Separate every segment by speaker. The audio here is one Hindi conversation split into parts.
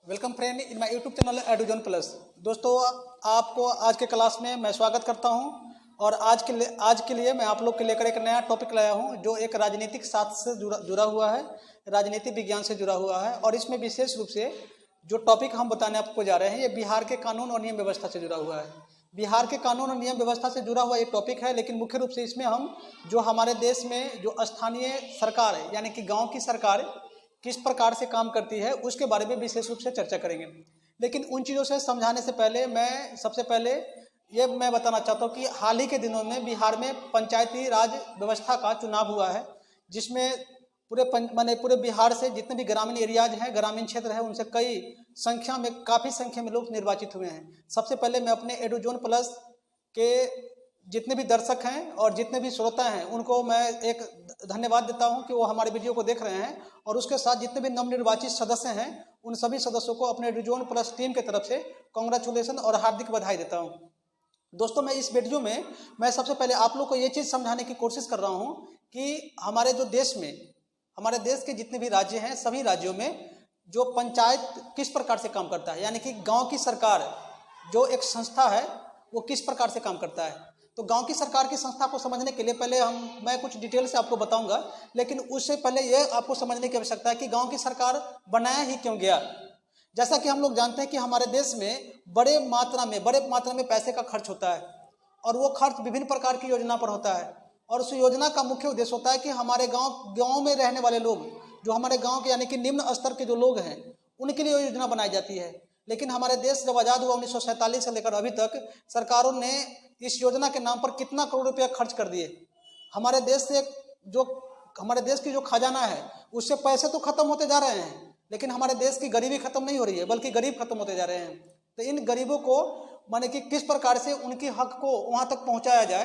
Speaker 1: Welcome friend in my YouTube channel Edujan plus. दोस्तों, आपको आज के क्लास में मैं स्वागत करता हूं और आज के लिए मैं आप लोग के लेकर एक नया टॉपिक लाया हूं जो एक राजनीतिक शास्त्र से जुड़ा हुआ है, राजनीतिक विज्ञान से जुड़ा हुआ है। और इसमें विशेष रूप से जो टॉपिक हम बताने आपको जा रहे हैं ये बिहार के कानून और नियम व्यवस्था से जुड़ा हुआ है। बिहार के कानून और नियम व्यवस्था से जुड़ा हुआ ये टॉपिक है, लेकिन मुख्य रूप से इसमें हम जो हमारे देश में जो स्थानीय सरकार है यानी कि गाँव की सरकार किस प्रकार से काम करती है उसके बारे में विशेष रूप से चर्चा करेंगे। लेकिन उन चीज़ों से समझाने से पहले मैं सबसे पहले ये मैं बताना चाहता हूँ कि हाल ही के दिनों में बिहार में पंचायती राज व्यवस्था का चुनाव हुआ है, जिसमें पूरे बिहार से जितने भी ग्रामीण एरियाज हैं, ग्रामीण क्षेत्र है, उनसे काफ़ी संख्या में लोग निर्वाचित हुए हैं। सबसे पहले मैं अपने एडुजोन प्लस के जितने भी दर्शक हैं और जितने भी श्रोता हैं उनको मैं एक धन्यवाद देता हूं कि वो हमारे वीडियो को देख रहे हैं, और उसके साथ जितने भी नवनिर्वाचित सदस्य हैं उन सभी सदस्यों को अपने एडुजोन प्लस टीम की तरफ से कांग्रेचुलेसन और हार्दिक बधाई देता हूं। दोस्तों, मैं इस वीडियो में मैं सबसे पहले आप लोग को ये चीज़ समझाने की कोशिश कर रहा हूँ कि हमारे देश के जितने भी राज्य हैं सभी राज्यों में जो पंचायत किस प्रकार से काम करता है, यानी कि गाँव की सरकार जो एक संस्था है वो किस प्रकार से काम करता है। तो गांव की सरकार की संस्था को समझने के लिए पहले मैं कुछ डिटेल से आपको बताऊंगा, लेकिन उससे पहले यह आपको समझने की आवश्यकता है कि गांव की सरकार बनाया ही क्यों गया। जैसा कि हम लोग जानते हैं कि हमारे देश में बड़े मात्रा में पैसे का खर्च होता है, और वो खर्च विभिन्न प्रकार की योजना पर होता है। और उस योजना का मुख्य उद्देश्य होता है कि हमारे गाँव में रहने वाले लोग, जो हमारे गाँव के यानी कि निम्न स्तर के जो लोग हैं, उनके लिए योजना बनाई जाती है। लेकिन हमारे देश जब आज़ाद हुआ 1947 से लेकर अभी तक सरकारों ने इस योजना के नाम पर कितना करोड़ रुपया खर्च कर दिए। हमारे देश की जो खजाना है उससे पैसे तो खत्म होते जा रहे हैं, लेकिन हमारे देश की गरीबी खत्म नहीं हो रही है, बल्कि गरीब खत्म होते जा रहे हैं। तो इन गरीबों को माने कि किस प्रकार से उनकी हक को वहाँ तक पहुँचाया जाए,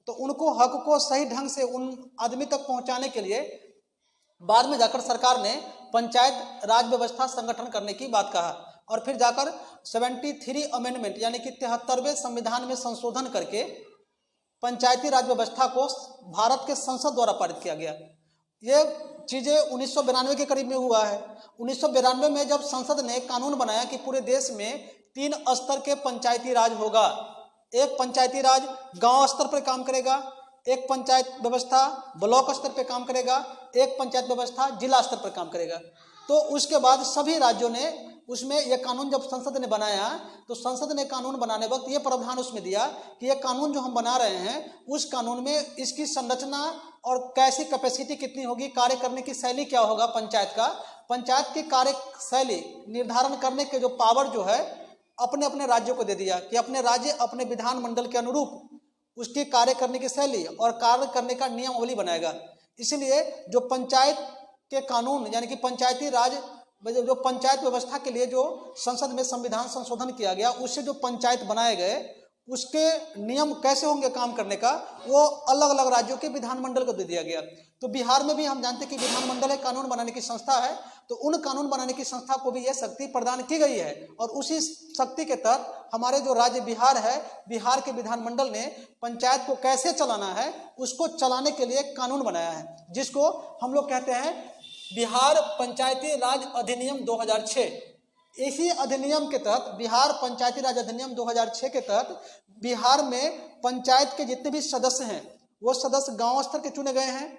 Speaker 1: तो उनको हक को सही ढंग से उन आदमी तक पहुँचाने के लिए बाद में जाकर सरकार ने पंचायत राज व्यवस्था संगठन करने की बात कहा, और फिर जाकर 73 अमेंडमेंट यानी कि 73वें संविधान में संशोधन करके पंचायती राज व्यवस्था को भारत के संसद द्वारा पारित किया गया। ये चीज़ें 1992 के करीब में हुआ है। 1992 में जब संसद ने कानून बनाया कि पूरे देश में 3 स्तर के पंचायती राज होगा। एक पंचायती राज गांव स्तर पर काम करेगा, एक पंचायत व्यवस्था ब्लॉक स्तर पर काम करेगा, एक पंचायत व्यवस्था जिला स्तर पर काम करेगा। तो उसके बाद सभी राज्यों ने उसमें यह कानून जब संसद ने बनाया, तो संसद ने कानून बनाने वक्त ये प्रावधान उसमें दिया कि ये कानून जो हम बना रहे हैं उस कानून में इसकी संरचना और कैसी कैपेसिटी कितनी होगी, कार्य करने की शैली क्या होगा पंचायत की कार्य शैली निर्धारण करने के जो पावर जो है अपने अपने राज्यों को दे दिया कि अपने राज्य अपने विधानमंडल के अनुरूप उसकी कार्य करने की शैली और कार्य करने का नियमावली बनाएगा। इसलिए जो पंचायत के कानून यानी कि पंचायती राज जो पंचायत व्यवस्था के लिए जो संसद में संविधान संशोधन किया गया, उससे जो पंचायत बनाए गए उसके नियम कैसे होंगे काम करने का, वो अलग अलग राज्यों के विधानमंडल को दे दिया गया। तो बिहार में भी हम जानते हैं कि विधानमंडल है, कानून बनाने की संस्था है, तो उन कानून बनाने की संस्था को भी यह शक्ति प्रदान की गई है। और उसी शक्ति के तहत हमारे जो राज्य बिहार है, बिहार के विधानमंडल ने पंचायत को कैसे चलाना है उसको चलाने के लिए एक कानून बनाया है, जिसको हम लोग कहते हैं बिहार पंचायती राज अधिनियम 2006। इसी अधिनियम के तहत बिहार पंचायती राज अधिनियम 2006 के तहत बिहार में पंचायत के जितने भी सदस्य हैं वो सदस्य गांव स्तर के चुने गए हैं,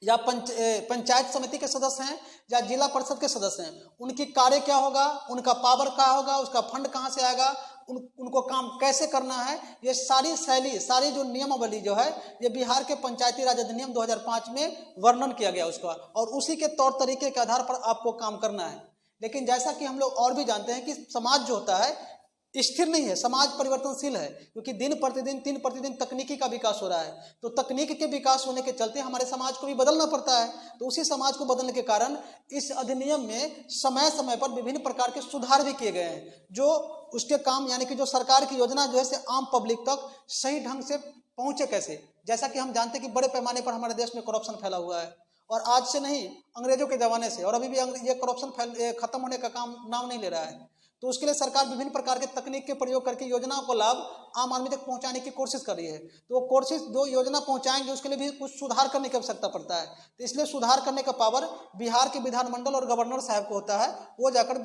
Speaker 1: या पंचायत समिति के सदस्य हैं, या जिला परिषद के सदस्य हैं। उनकी कार्य क्या होगा, उनका पावर क्या होगा, उसका फंड कहाँ से आएगा, उनको काम कैसे करना है, ये सारी शैली सारी जो नियमावली जो है ये बिहार के पंचायती राज अधिनियम 2005 में वर्णन किया गया उसका, और उसी के तौर तरीके के आधार पर आपको काम करना है। लेकिन जैसा कि हम लोग और भी जानते हैं कि समाज जो होता है स्थिर नहीं है, समाज परिवर्तनशील है, क्योंकि दिन प्रतिदिन तकनीकी का विकास हो रहा है। तो तकनीक के विकास होने के चलते हमारे समाज को भी बदलना पड़ता है। तो उसी समाज को बदलने के कारण इस अधिनियम में समय समय पर विभिन्न प्रकार के सुधार भी किए गए हैं, जो उसके काम यानी कि जो सरकार की योजना जो है से आम पब्लिक तक सही ढंग से पहुंचे कैसे। जैसा कि हम जानते हैं कि बड़े पैमाने पर हमारे देश में करप्शन फैला हुआ है, और आज से नहीं अंग्रेजों के ज़माने से, और अभी भी ये करप्शन खत्म होने का काम नाम नहीं ले रहा है। तो उसके लिए सरकार विभिन्न प्रकार के तकनीक के प्रयोग करके योजनाओं को लाभ आम आदमी तक पहुंचाने की कोशिश कर रही है। तो वो कोशिश जो योजना पहुंचाएंगे उसके लिए भी कुछ सुधार करने की आवश्यकता पड़ता है। तो इसलिए सुधार करने का पावर बिहार के विधानमंडल और गवर्नर साहब को होता है। वो जाकर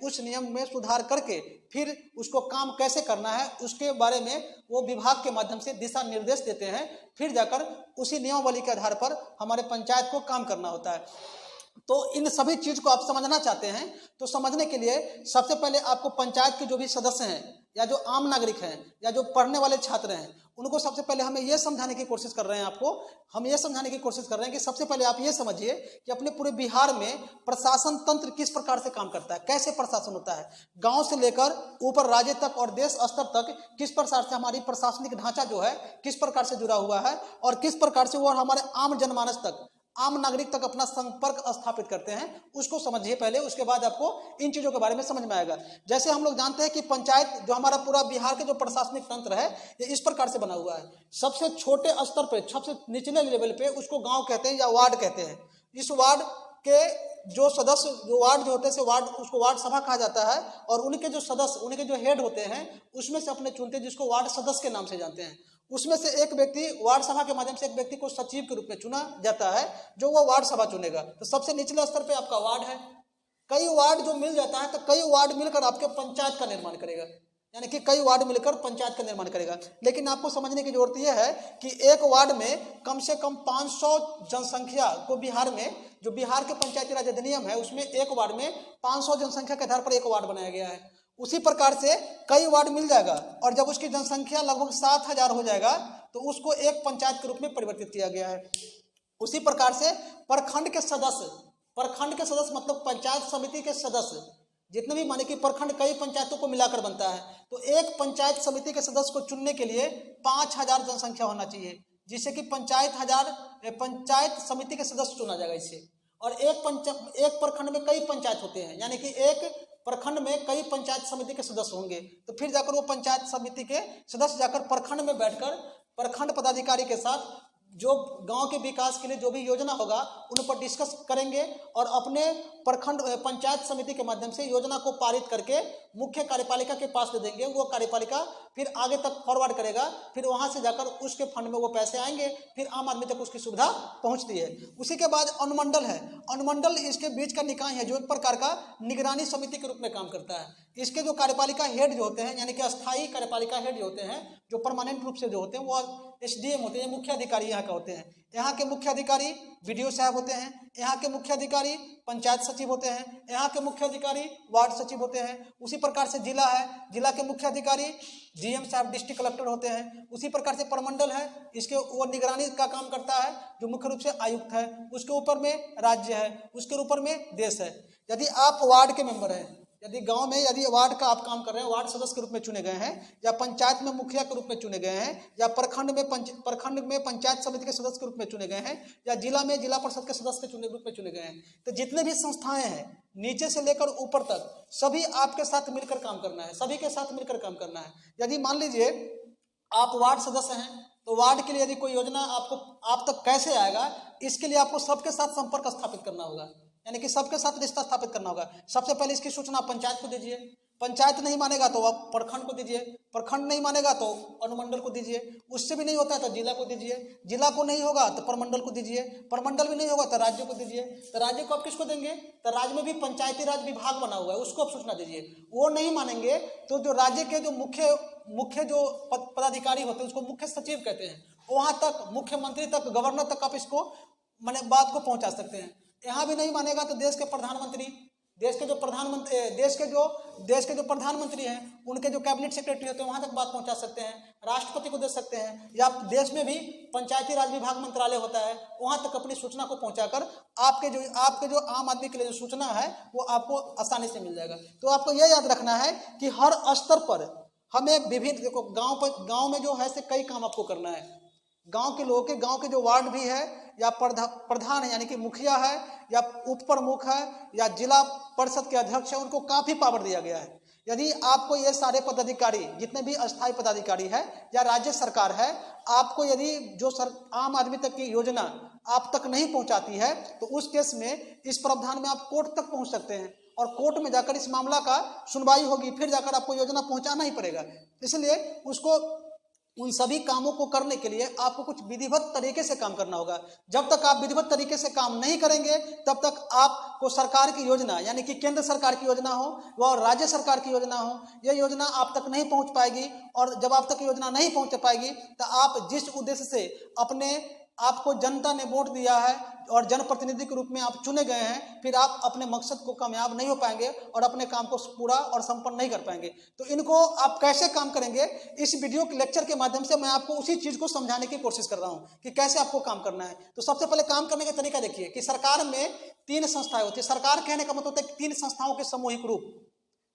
Speaker 1: उस नियम में सुधार करके फिर उसको काम कैसे करना है उसके बारे में वो विभाग के माध्यम से दिशा निर्देश देते हैं। फिर जाकर उसी नियमावली के आधार पर हमारे पंचायत को काम करना होता है। तो इन सभी चीज को आप समझना चाहते हैं तो समझने के लिए सबसे पहले आपको पंचायत के जो भी सदस्य हैं या जो आम नागरिक हैं या जो पढ़ने वाले छात्र हैं उनको सबसे पहले हमें यह समझाने की कोशिश कर रहे हैं। हम ये समझाने की कोशिश कर रहे हैं कि सबसे पहले आप ये समझिए कि अपने पूरे बिहार में प्रशासन तंत्र किस प्रकार से काम करता है, कैसे प्रशासन होता है। गांव से लेकर ऊपर राज्य तक और देश स्तर तक किस प्रकार से हमारी प्रशासनिक ढांचा जो है किस प्रकार से जुड़ा हुआ है और किस प्रकार से वो हमारे आम जनमानस तक, आम नागरिक तक अपना संपर्क स्थापित करते हैं, उसको समझिए पहले। उसके बाद आपको इन चीजों के बारे में समझ में आएगा। जैसे हम लोग जानते हैं कि पंचायत जो हमारा पूरा बिहार के जो प्रशासनिक तंत्र है ये इस प्रकार से बना हुआ है। सबसे छोटे स्तर पे, सबसे निचले लेवल पे उसको गांव कहते हैं या वार्ड कहते हैं। इस वार्ड के जो सदस्य, जो वार्ड जो होते हैं वार्ड, उसको वार्ड सभा कहा जाता है। और उनके जो सदस्य, उनके जो हेड होते हैं उसमें से अपने चुनते हैं, जिसको वार्ड सदस्य के नाम से जानते हैं। उसमें से एक व्यक्ति, वार्ड सभा के माध्यम से एक व्यक्ति को सचिव के रूप में चुना जाता है जो वो वार्ड सभा चुनेगा। तो सबसे निचले स्तर पे आपका वार्ड है। कई वार्ड जो मिल जाता है तो कई वार्ड मिलकर आपके पंचायत का निर्माण करेगा, यानी कि कई वार्ड मिलकर पंचायत का निर्माण करेगा। लेकिन आपको समझने की जरूरत यह है कि एक वार्ड में कम से कम 500 जनसंख्या को, बिहार में जो बिहार के पंचायती राज अधिनियम है उसमें एक वार्ड में 500 जनसंख्या के आधार पर एक वार्ड बनाया गया है। उसी प्रकार से कई वार्ड मिल जाएगा और जब उसकी जनसंख्या लगभग 7000 हो जाएगा तो उसको एक पंचायत के रूप में परिवर्तित किया गया है। उसी प्रकार से प्रखंड के सदस्य मतलब पंचायत समिति के सदस्य जितने भी, माने कि प्रखंड कई पंचायतों को मिलाकर बनता है, तो एक पंचायत समिति के सदस्य को चुनने के लिए 5000 जनसंख्या होना चाहिए, जिससे कि पंचायत समिति के सदस्य चुना जाएगा इससे। और एक प्रखंड में कई पंचायत होते हैं, यानी कि एक प्रखंड में कई पंचायत समिति के सदस्य होंगे। तो फिर जाकर वो पंचायत समिति के सदस्य जाकर प्रखंड में बैठकर प्रखंड पदाधिकारी के साथ जो गांव के विकास के लिए जो भी योजना होगा उन पर डिस्कस करेंगे और अपने प्रखंड पंचायत समिति के माध्यम से योजना को पारित करके मुख्य कार्यपालिका के पास दे देंगे। वो कार्यपालिका फिर आगे तक फॉरवर्ड करेगा, फिर वहां से जाकर उसके फंड में वो पैसे आएंगे, फिर आम आदमी तक उसकी सुविधा पहुंचती है। उसी के बाद अनुमंडल है। अनुमंडल इसके बीच का निकाय है जो एक प्रकार का निगरानी समिति के रूप में काम करता है। इसके जो कार्यपालिका हेड जो होते हैं, यानी कि अस्थायी कार्यपालिका हेड जो होते हैं, जो परमानेंट रूप से जो होते हैं वो SDM होते हैं, मुख्य अधिकारी यहाँ का होते हैं। यहाँ के मुख्य अधिकारी BDO साहब होते हैं, यहाँ के मुख्य अधिकारी पंचायत सचिव होते हैं, यहाँ के मुख्य अधिकारी वार्ड सचिव होते हैं। उसी प्रकार से जिला है, जिला के मुख्य अधिकारी DM साहब डिस्ट्रिक्ट कलेक्टर होते हैं। उसी प्रकार से प्रमंडल है, इसके वो निगरानी का काम करता है जो मुख्य रूप से आयुक्त है। उसके ऊपर में राज्य है, उसके ऊपर में देश है। यदि आप वार्ड के मेंबर हैं, यदि गांव में यदि वार्ड का आप काम कर रहे हैं, वार्ड सदस्य के रूप में चुने गए हैं, या पंचायत में मुखिया के रूप में चुने गए हैं, या प्रखंड में पंचायत समिति के सदस्य के रूप में चुने गए हैं, या जिला में जिला परिषद के सदस्य के रूप में चुने गए हैं, तो जितने भी संस्थाएं हैं नीचे से लेकर ऊपर तक सभी आपके साथ मिलकर काम करना है, सभी के साथ मिलकर काम करना है। यदि मान लीजिए आप वार्ड सदस्य हैं तो वार्ड के लिए यदि कोई योजना आप तक कैसे आएगा, इसके लिए आपको सबके साथ संपर्क स्थापित करना होगा, यानी कि सबके साथ रिश्ता स्थापित करना होगा। सबसे पहले इसकी सूचना पंचायत को दीजिए, पंचायत नहीं मानेगा तो आप प्रखंड को दीजिए, प्रखंड नहीं मानेगा तो अनुमंडल को दीजिए, उससे भी नहीं होता है तो जिला को दीजिए, जिला को नहीं होगा तो प्रमंडल को दीजिए, प्रमंडल भी नहीं होगा तो राज्य को दीजिए। तो राज्य को आप किसको देंगे? तो राज्य में भी पंचायती राज विभाग बना हुआ है, उसको आप सूचना दीजिए। वो नहीं मानेंगे तो जो राज्य के जो मुख्य जो पदाधिकारी होते हैं उसको मुख्य सचिव कहते हैं, वहां तक मुख्यमंत्री तक, गवर्नर तक आप इसको माने बात को पहुंचा सकते हैं। यहाँ भी नहीं मानेगा तो देश के प्रधानमंत्री, देश के जो प्रधानमंत्री हैं उनके जो कैबिनेट सेक्रेटरी होते हैं वहां तक बात पहुंचा सकते हैं, राष्ट्रपति को दे सकते हैं, या देश में भी पंचायती राज विभाग मंत्रालय होता है वहां तक अपनी सूचना को पहुंचाकर आपके जो आम आदमी के लिए जो सूचना है वो आपको आसानी से मिल जाएगा। तो आपको यह याद रखना है कि हर स्तर पर हमें विभिन्न, देखो गाँव में जो है से कई काम आपको करना है। गांव के लोगों के, गांव के जो वार्ड भी है या प्रधान है यानी कि मुखिया है या उप प्रमुख है या जिला परिषद के अध्यक्ष है, उनको काफी पावर दिया गया है। यदि आपको ये सारे पदाधिकारी, जितने भी अस्थायी पदाधिकारी है या राज्य सरकार है, आपको यदि जो आम आदमी तक की योजना आप तक नहीं पहुंचाती है तो उस केस में इस प्रावधान में आप कोर्ट तक पहुंच सकते हैं और कोर्ट में जाकर इस मामला का सुनवाई होगी, फिर जाकर आपको योजना पहुंचाना ही पड़ेगा। इसलिए उसको उन सभी कामों को करने के लिए आपको कुछ विधिवत तरीके से काम करना होगा। जब तक आप विधिवत तरीके से काम नहीं करेंगे तब तक आपको सरकार की योजना, यानी कि केंद्र सरकार की योजना हो व राज्य सरकार की योजना हो, यह योजना आप तक नहीं पहुंच पाएगी। और जब आप तक योजना नहीं पहुंच पाएगी तो आप जिस उद्देश्य से आपको जनता ने वोट दिया है और जनप्रतिनिधि के रूप में आप चुने गए हैं, फिर आप अपने मकसद को कामयाब नहीं हो पाएंगे और अपने काम को पूरा और संपन्न नहीं कर पाएंगे। तो इनको आप कैसे काम करेंगे, इस वीडियो के लेक्चर के माध्यम से मैं आपको उसी चीज को समझाने की कोशिश कर रहा हूं कि कैसे आपको काम करना है। तो सबसे पहले काम करने का तरीका देखिए कि सरकार में 3 संस्थाएं होती है। सरकार कहने का मतलब होता है कि 3 संस्थाओं के सामूहिक रूप।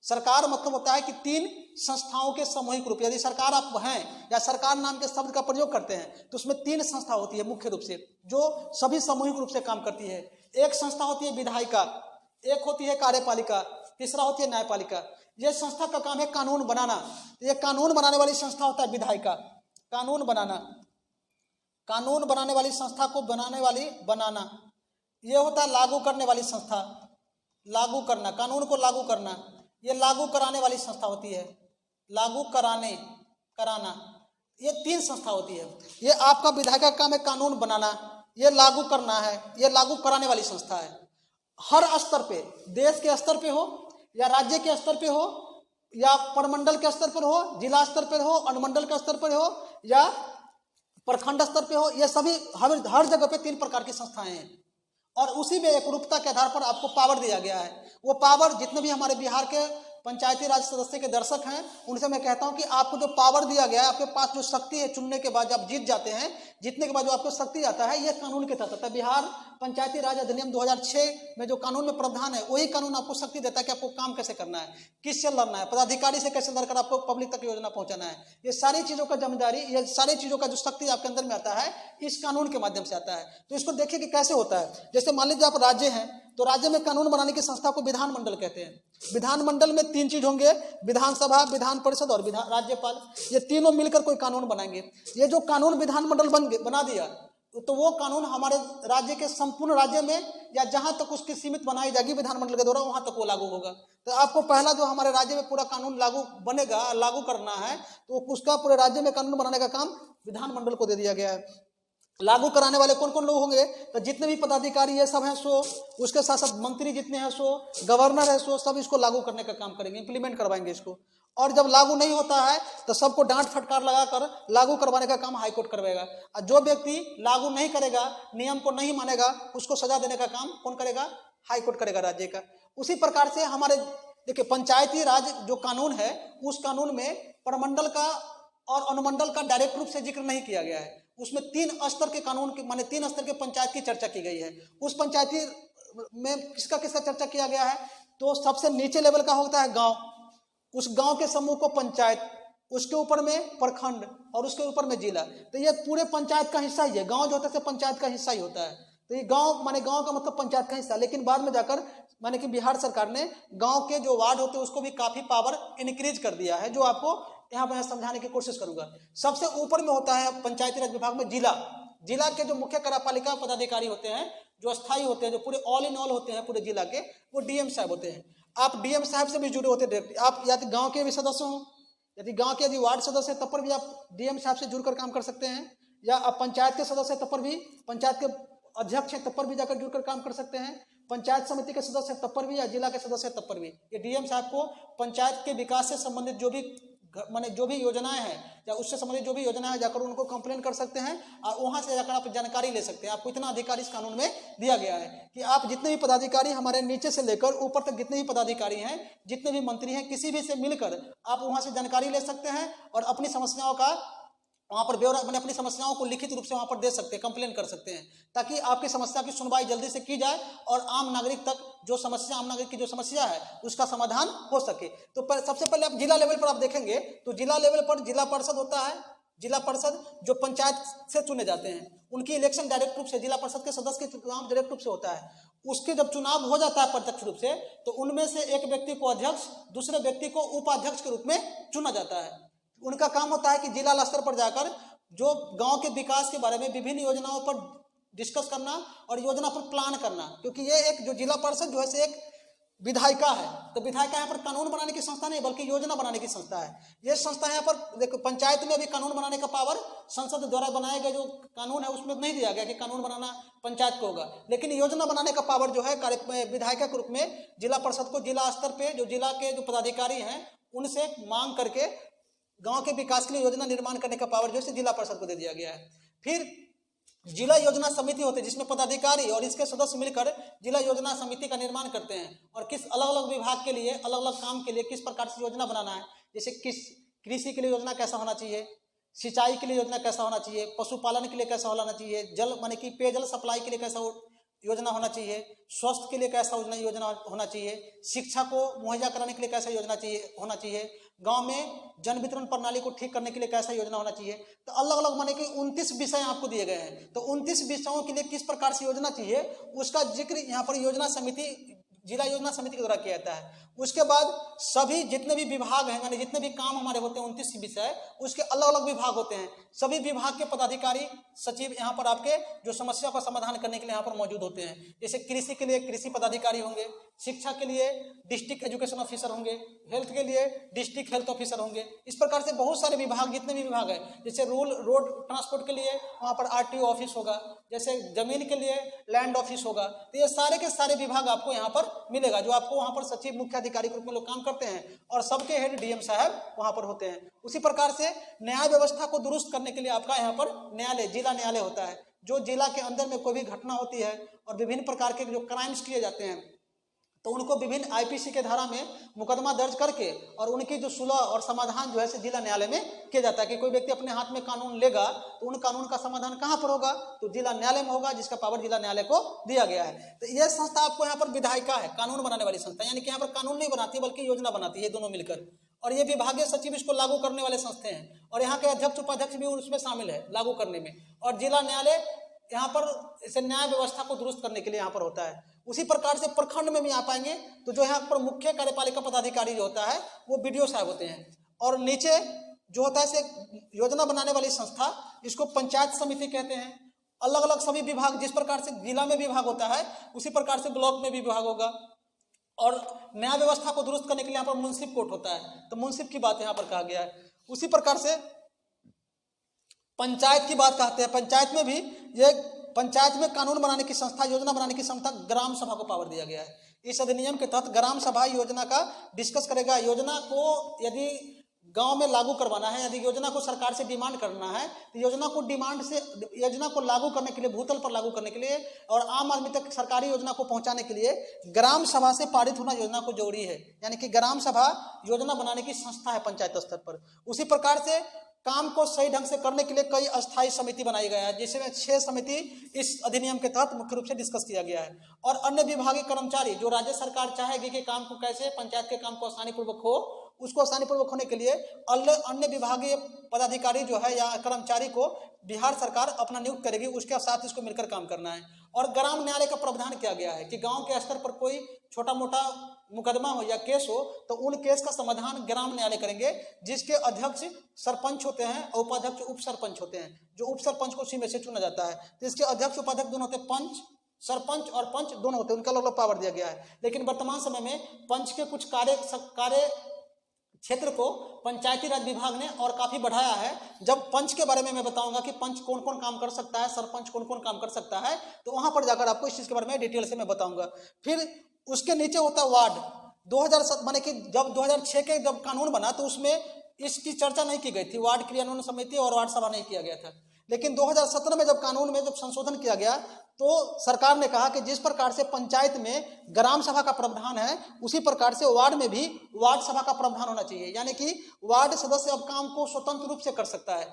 Speaker 1: सरकार मतलब होता है कि 3 संस्थाओं के सामूहिक रूप। यदि सरकार आप हैं या सरकार नाम के शब्द का प्रयोग करते हैं तो उसमें 3 संस्था होती है मुख्य रूप से, जो सभी सामूहिक रूप से काम करती है। एक संस्था होती है विधायिका, एक होती है कार्यपालिका, तीसरा होती है न्यायपालिका। यह संस्था का काम है कानून बनाना। यह कानून बनाने वाली संस्था होता है विधायिका, कानून बनाना। कानून बनाने वाली संस्था को बनाना। यह होता है लागू करने वाली संस्था, लागू करना, कानून को लागू करना। ये लागू कराने वाली संस्था होती है, लागू कराना। ये 3 संस्था होती है। ये आपका विधायक का काम है कानून बनाना, ये लागू करना है, ये लागू कराने वाली संस्था है। हर स्तर पे, देश के स्तर पे हो या राज्य के स्तर पे हो या प्रमंडल के स्तर पर हो, जिला स्तर पर हो, अनुमंडल के स्तर पर हो या प्रखंड स्तर पे हो, ये सभी हर जगह पे 3 प्रकार की संस्थाएं हैं। और उसी में एकरूपता के आधार पर आपको पावर दिया गया है। वो पावर जितने भी हमारे बिहार के पंचायती राज सदस्य के दर्शक हैं उनसे मैं कहता हूं कि आपको जो पावर दिया गया है, आपके पास जो शक्ति है, चुनने के बाद जब जीत जाते हैं, जीतने के बाद जो आपको शक्ति आता है, यह कानून के तहत आता है। बिहार पंचायती राज अधिनियम 2006 में जो कानून में प्रावधान है, वही कानून आपको शक्ति देता है कि आपको काम कैसे करना है, किससे लड़ना है, पदाधिकारी से कैसे लड़कर आपको पब्लिक तक योजना पहुंचाना है। ये सारी चीजों का जिम्मेदारी, ये सारी चीजों का जो शक्ति आपके अंदर में आता है, इस कानून के माध्यम से आता है। तो इसको देखिए कि कैसे होता है। जैसे मान लीजिए आप राज्य हैं, तो राज्य में कानून बनाने की संस्था को विधानमंडल कहते हैं। विधानमंडल में 3 चीज होंगे, विधानसभा, विधान परिषद और राज्यपाल। ये तीनों मिलकर कोई कानून बनाएंगे। ये जो कानून विधानमंडल बना दिया, तो वो कानून हमारे राज्य के संपूर्ण राज्य में या जहां तक उसकी सीमित बनाई जाएगी विधानमंडल के द्वारा, वहां तक वो लागू होगा। तो आपको पहला जो हमारे राज्य में पूरा कानून लागू करना है, तो उसका पूरे राज्य में कानून बनाने का काम विधानमंडल को दे दिया गया है। लागू कराने वाले कौन कौन लोग होंगे, तो जितने भी पदाधिकारी ये सब हैं सो, उसके साथ साथ मंत्री जितने हैं सो, गवर्नर है सो, सब इसको लागू करने का काम करेंगे, इंप्लीमेंट करवाएंगे इसको। और जब लागू नहीं होता है तो सबको डांट फटकार लगाकर लागू करवाने का काम हाईकोर्ट करवाएगा। और जो व्यक्ति लागू नहीं करेगा, नियम को नहीं मानेगा, उसको सजा देने का काम कौन करेगा, हाईकोर्ट करेगा राज्य का। उसी प्रकार से हमारे देखिए पंचायती राज जो कानून है, उस कानून में प्रमंडल का और अनुमंडल का डायरेक्ट रूप से जिक्र नहीं किया गया है। उसमें 3 स्तर के कानून के माने 3 स्तर के पंचायत की चर्चा की गई है। उस पंचायती में किसका किसका चर्चा किया गया है, तो सबसे नीचे लेवल का होता है गांव, उस गांव के समूह को पंचायत, उसके ऊपर में प्रखंड और उसके ऊपर में जिला। तो ये पूरे पंचायत का हिस्सा ही है। गांव जो होता है पंचायत का हिस्सा ही होता है। तो ये गांव माने गांव का मतलब पंचायत का हिस्सा। लेकिन बाद में जाकर माने कि बिहार सरकार ने गांव के जो वार्ड होते हैं उसको भी काफी पावर इंक्रीज कर दिया है, जो आपको यहाँ पर समझाने की कोशिश करूंगा। सबसे ऊपर में होता है पंचायती राज विभाग में जिला। जिला के जो मुख्य कार्यपालिका पदाधिकारी होते हैं, जो अस्थायी होते हैं, जो पूरे ऑल इन ऑल होते हैं पूरे जिला के, वो डीएम साहब होते हैं। आप डीएम साहब से भी जुड़े होते हैं। आप या तो गांव के भी सदस्य हो, यदि गांव के यदि वार्ड सदस्य है तब पर भी आप डीएम साहब से जुड़कर काम कर सकते हैं, या आप पंचायत के सदस्य है तब पर भी, पंचायत के अध्यक्ष है तब पर भी जाकर जुड़कर काम कर सकते हैं, पंचायत समिति के सदस्य है तब पर भी, या जिला के सदस्य है तब पर भी। ये डीएम साहब को पंचायत के विकास से संबंधित जो भी योजनाएं हैं या उससे संबंधित जो भी योजना है, जाकर उनको कंप्लेन कर सकते हैं और वहां से जाकर आप जानकारी ले सकते हैं। आपको इतना अधिकार इस कानून में दिया गया है कि आप जितने भी पदाधिकारी, हमारे नीचे से लेकर ऊपर तक जितने भी पदाधिकारी हैं, जितने भी मंत्री हैं, किसी भी से मिलकर आप वहां से जानकारी ले सकते हैं और अपनी समस्याओं का वहां पर ब्यौरा, मैंने अपनी समस्याओं को लिखित रूप से वहां पर दे सकते हैं, कंप्लेन कर सकते हैं, ताकि आपकी समस्या की सुनवाई जल्दी से की जाए और आम नागरिक तक जो समस्या, आम नागरिक की जो समस्या है उसका समाधान हो सके। तो सबसे पहले आप जिला लेवल पर आप देखेंगे तो जिला लेवल पर जिला परिषद होता है। जिला परिषद जो पंचायत से चुने जाते हैं, उनकी इलेक्शन डायरेक्ट रूप से, जिला परिषद के सदस्य के चुनाव डायरेक्ट रूप से होता है। उसके जब चुनाव हो जाता है प्रत्यक्ष रूप से, तो उनमें से एक व्यक्ति को अध्यक्ष, दूसरे व्यक्ति को उपाध्यक्ष के रूप में चुना जाता है। उनका काम होता है कि जिला स्तर पर जाकर जो गांव के विकास के बारे में विभिन्न योजनाओं पर डिस्कस करना और योजना पर प्लान करना, क्योंकि ये एक जो जिला परिषद जो है एक विधायिका है, तो विधायिका यहाँ पर कानून बनाने की संस्था नहीं बल्कि योजना बनाने की संस्था है। ये संस्था यहाँ पर देखो, पंचायत में भी कानून बनाने का पावर संसद द्वारा बनाए गए जो कानून है उसमें नहीं दिया गया कि कानून बनाना पंचायत को होगा, लेकिन योजना बनाने का पावर जो है विधायिका के रूप में जिला परिषद को जिला स्तर पे जो जिला के जो पदाधिकारी हैं उनसे मांग करके गाँव के विकास के लिए योजना निर्माण करने का पावर जो है जिला परिषद को दे दिया गया है। फिर जिला योजना समिति होती है जिसमें पदाधिकारी और इसके सदस्य मिलकर जिला योजना समिति का निर्माण करते हैं और किस अलग अलग विभाग के लिए अलग अलग काम के लिए किस प्रकार से योजना बनाना है, जैसे किस कृषि के लिए योजना कैसा होना चाहिए, सिंचाई के लिए योजना कैसा होना चाहिए, पशुपालन के लिए कैसा होना चाहिए, जल माने कि पेयजल सप्लाई के लिए कैसा योजना होना चाहिए, स्वास्थ्य के लिए कैसा योजना होना चाहिए, शिक्षा को मुहैया कराने के लिए कैसा योजना होना चाहिए, गांव में जन वितरण प्रणाली को ठीक करने के लिए कैसा योजना होना चाहिए। तो अलग अलग माने कि 29 विषय आपको दिए गए हैं, तो 29 विषयों के लिए किस प्रकार से योजना चाहिए उसका जिक्र यहाँ पर योजना समिति जिला योजना समिति के द्वारा किया जाता है। उसके बाद सभी जितने भी विभाग हैं यानी जितने भी काम हमारे होते हैं 29 विषय उसके अलग अलग विभाग होते हैं, सभी विभाग के पदाधिकारी सचिव यहाँ पर आपके जो समस्या का समाधान करने के लिए यहाँ पर मौजूद होते हैं। जैसे कृषि के लिए कृषि पदाधिकारी होंगे, शिक्षा के लिए डिस्ट्रिक्ट एजुकेशन ऑफिसर होंगे, हेल्थ के लिए डिस्ट्रिक्ट हेल्थ ऑफिसर होंगे। इस प्रकार से बहुत सारे विभाग जितने भी विभाग है, जैसे रोड ट्रांसपोर्ट के लिए वहाँ पर RTO ऑफिस होगा, जैसे जमीन के लिए लैंड ऑफिस होगा। तो ये सारे के सारे विभाग आपको यहाँ पर मिलेगा जो आपको वहाँ पर सचिव मुख्य अधिकारी के रूप में लोग काम करते हैं और सबके हेड DM साहब वहाँ पर होते हैं। उसी प्रकार से न्याय व्यवस्था को दुरुस्त करने के लिए आपका यहाँ पर न्यायालय जिला न्यायालय होता है, जो जिला के अंदर में कोई भी घटना होती है और विभिन्न प्रकार के जो क्राइम्स किए जाते हैं तो उनको विभिन्न IPC के धारा में मुकदमा दर्ज करके और उनकी जो सुलह और समाधान जो है जिला न्यायालय में किया जाता है कि कोई व्यक्ति अपने हाथ में कानून लेगा तो उन कानून का समाधान कहाँ पर होगा, तो जिला न्यायालय में होगा, जिसका पावर जिला न्यायालय को दिया गया है। तो यह संस्था आपको यहाँ पर विधायिका है, कानून बनाने वाली संस्था, यानी कि यहाँ पर कानून नहीं बनाती बल्कि योजना बनाती है दोनों मिलकर। और ये विभागीय सचिव इसको लागू करने वाले संस्थे हैं और यहाँ के अध्यक्ष उपाध्यक्ष भी उसमें शामिल है लागू करने में। और जिला न्यायालय यहाँ पर इसे न्याय व्यवस्था को दुरुस्त करने के लिए यहाँ पर होता है। उसी प्रकार से प्रखंड में भी आ पाएंगे तो जो यहाँ पर मुख्य कार्यपालिका पदाधिकारी जो होता है वो BDO साहब होते हैं और नीचे जो होता है योजना बनाने वाली संस्था इसको पंचायत समिति कहते हैं। अलग अलग सभी विभाग जिस प्रकार से जिला में विभाग होता है उसी प्रकार से ब्लॉक में भी विभाग होगा। और न्याय व्यवस्था को दुरुस्त करने के लिए यहाँ पर मुंसिफ कोर्ट होता है, तो मुंसिफ की बात यहाँ पर कहा गया है। उसी प्रकार से पंचायत की बात कहते हैं, पंचायत में भी ये पंचायत में कानून बनाने की संस्था योजना बनाने की संस्था ग्राम सभा को पावर दिया गया है। इस अधिनियम के तहत ग्राम सभा योजना का डिस्कस करेगा। योजना को यदि गांव में लागू करवाना है, यदि योजना को सरकार से डिमांड करना है तो योजना को लागू करने के लिए भूतल पर लागू करने के लिए और आम आदमी तक सरकारी योजना को पहुंचाने के लिए ग्राम सभा से पारित होना योजना को जरूरी है। यानी कि ग्राम सभा योजना बनाने की संस्था है पंचायत स्तर पर। उसी प्रकार से काम को सही ढंग से करने के लिए कई अस्थायी समिति बनाई गया है, जिसमें 6 समिति इस अधिनियम के तहत मुख्य रूप से डिस्कस किया गया है। और अन्य विभागीय कर्मचारी जो राज्य सरकार चाहेगी कि काम को कैसे पंचायत के काम को आसानीपूर्वक हो, उसको आसानीपूर्वक होने के लिए अन्य विभागीय पदाधिकारी जो है या कर्मचारी को बिहार सरकार अपना नियुक्त करेगी, उसके साथ इसको मिलकर काम करना है। और ग्राम न्यायालय का प्रावधान किया गया है कि गांव के स्तर पर कोई छोटा मोटा मुकदमा हो या केस हो तो उन केस का समाधान ग्राम न्यायालय करेंगे, जिसके अध्यक्ष सरपंच होते हैं और उपाध्यक्ष उप सरपंच होते हैं। जो उप सरपंच को उसी में से चुना जाता है, तो इसके अध्यक्ष उपाध्यक्ष दोनों होते हैं, पंच सरपंच और पंच दोनों होते हैं, उनका अलग अलग पावर दिया गया है। लेकिन वर्तमान समय में पंच के कुछ कार्य क्षेत्र को पंचायती राज विभाग ने और काफी बढ़ाया है। जब पंच के बारे में मैं बताऊंगा कि पंच कौन कौन काम कर सकता है, सरपंच कौन कौन काम कर सकता है, तो वहां पर जाकर आपको इस चीज के बारे में डिटेल से मैं बताऊंगा। फिर उसके नीचे होता है वार्ड। 2007 माने कि जब 2006 के जब कानून बना तो उसमें इसकी चर्चा नहीं की गई थी, वार्ड क्रियान्वयन समिति और वार्ड सभा नहीं किया गया था। लेकिन 2017 में जब कानून में जब संशोधन किया गया तो सरकार ने कहा कि जिस प्रकार से पंचायत में ग्राम सभा का प्रावधान है उसी प्रकार से वार्ड में भी वार्ड सभा का प्रावधान होना चाहिए। यानी कि वार्ड सदस्य अब काम को स्वतंत्र रूप से कर सकता है,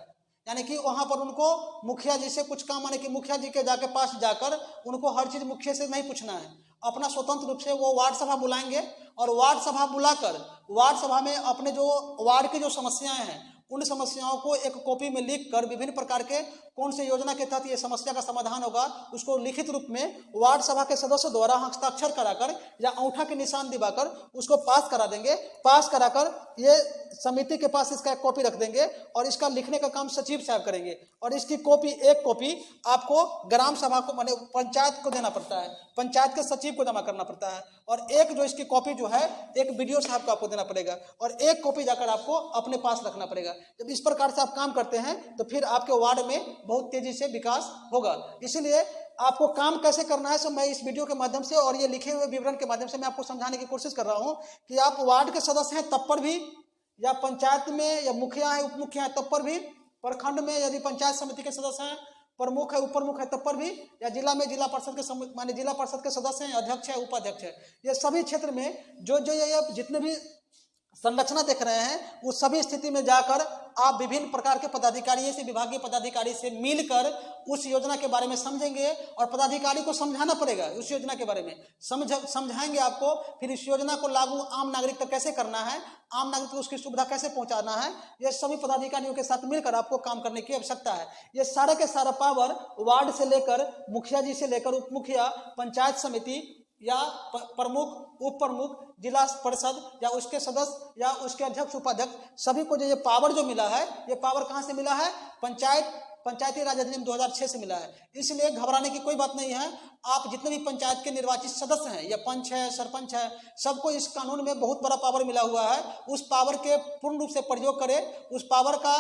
Speaker 1: यानी कि वहां पर उनको मुखिया जी से कुछ काम, यानी कि मुखिया जी के जाके पास जाकर उनको हर चीज मुखिया से नहीं पूछना है, अपना स्वतंत्र रूप से वो वार्ड सभा बुलाएंगे और वार्ड सभा बुलाकर वार्ड सभा में अपने जो वार्ड की जो समस्याएं हैं उन समस्याओं को एक कॉपी में लिख कर विभिन्न प्रकार के कौन से योजना के तहत ये समस्या का समाधान होगा उसको लिखित रूप में वार्ड सभा के सदस्यों द्वारा हस्ताक्षर कराकर या अंगूठा के निशान दिवाकर उसको पास करा देंगे। पास कराकर ये समिति के पास इसका एक कॉपी रख देंगे और इसका लिखने का काम सचिव साहब करेंगे और इसकी कॉपी एक कॉपी आपको ग्राम सभा को माने पंचायत को देना पड़ता है, पंचायत के सचिव को जमा करना पड़ता है और एक जो इसकी कॉपी जो है एक बीडीओ साहब को आपको देना पड़ेगा और एक कॉपी जाकर आपको अपने पास रखना पड़ेगा। जब इस प्रकार से आप काम करते हैं तो फिर आपके वार्ड में बहुत तेजी से विकास होगा। इसलिए आपको काम कैसे करना है, सो मैं इस वीडियो के माध्यम से और ये लिखे हुए विवरण के माध्यम से मैं आपको समझाने की कोशिश कर रहा हूं कि आप वार्ड के सदस्य हैं तब पर भी, या पंचायत में या मुखिया है उप मुखिया है तब पर भी, प्रखंड में यदि पंचायत समिति के सदस्य हैं, प्रमुख है उप प्रमुख है तब पर भी, या जिला में जिला परिषद के माने जिला परिषद के सदस्य हैं, अध्यक्ष है उपाध्यक्ष है, ये सभी क्षेत्र में जो जो ये जितने भी संरचना देख रहे हैं उस सभी स्थिति में जाकर आप विभिन्न प्रकार के पदाधिकारियों से, विभागीय पदाधिकारी से मिलकर उस योजना के बारे में समझेंगे और पदाधिकारी को समझाना पड़ेगा उस योजना के बारे में, समझाएंगे आपको। फिर इस योजना को लागू आम नागरिक तक कैसे करना है, आम नागरिक को उसकी सुविधा कैसे पहुंचाना है, ये सभी पदाधिकारियोों के साथ मिलकर आपको काम करने की आवश्यकता है। ये सारे के सारा पावर वार्ड से लेकर मुखिया जी से लेकर उप मुखिया, पंचायत समिति या प्रमुख, उप प्रमुख, जिला परिषद या उसके सदस्य या उसके अध्यक्ष उपाध्यक्ष सभी को जो ये पावर जो मिला है, ये पावर कहाँ से मिला है? पंचायती राज अधिनियम 2006 से मिला है। इसलिए घबराने की कोई बात नहीं है। आप जितने भी पंचायत के निर्वाचित सदस्य हैं या पंच है, सरपंच है, सबको इस कानून में बहुत बड़ा पावर मिला हुआ है। उस पावर के पूर्ण रूप से प्रयोग करें। उस पावर का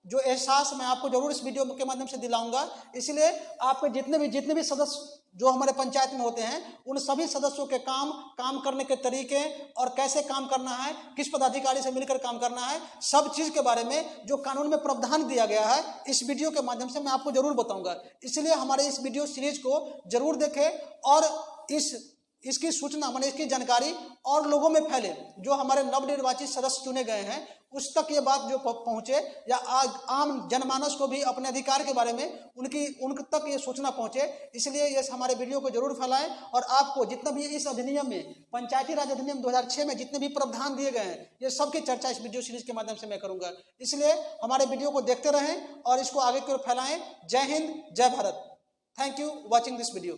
Speaker 1: जो एहसास मैं आपको जरूर इस वीडियो के माध्यम से दिलाऊंगा। इसलिए आपके जितने भी सदस्य जो हमारे पंचायत में होते हैं उन सभी सदस्यों के काम करने के तरीके और कैसे काम करना है, किस पदाधिकारी से मिलकर काम करना है, सब चीज के बारे में जो कानून में प्रावधान दिया गया है इस वीडियो के माध्यम से मैं आपको जरूर बताऊंगा। इसलिए हमारे इस वीडियो सीरीज को जरूर देखें और इसकी सूचना माने इसकी जानकारी और लोगों में फैले। जो हमारे नवनिर्वाचित सदस्य चुने गए हैं उस तक ये बात जो पहुंचे या आम जनमानस को भी अपने अधिकार के बारे में उन तक ये सूचना पहुंचे। इसलिए ये हमारे वीडियो को जरूर फैलाएं और आपको जितना भी इस अधिनियम में, पंचायती राज अधिनियम 2006 में जितने भी प्रावधान दिए गए हैं ये सबकी चर्चा इस वीडियो सीरीज के माध्यम से मैं करूंगा। इसलिए हमारे वीडियो को देखते रहें और इसको आगे की ओर फैलाएं। जय हिंद, जय Bharat. Thank you watching this video.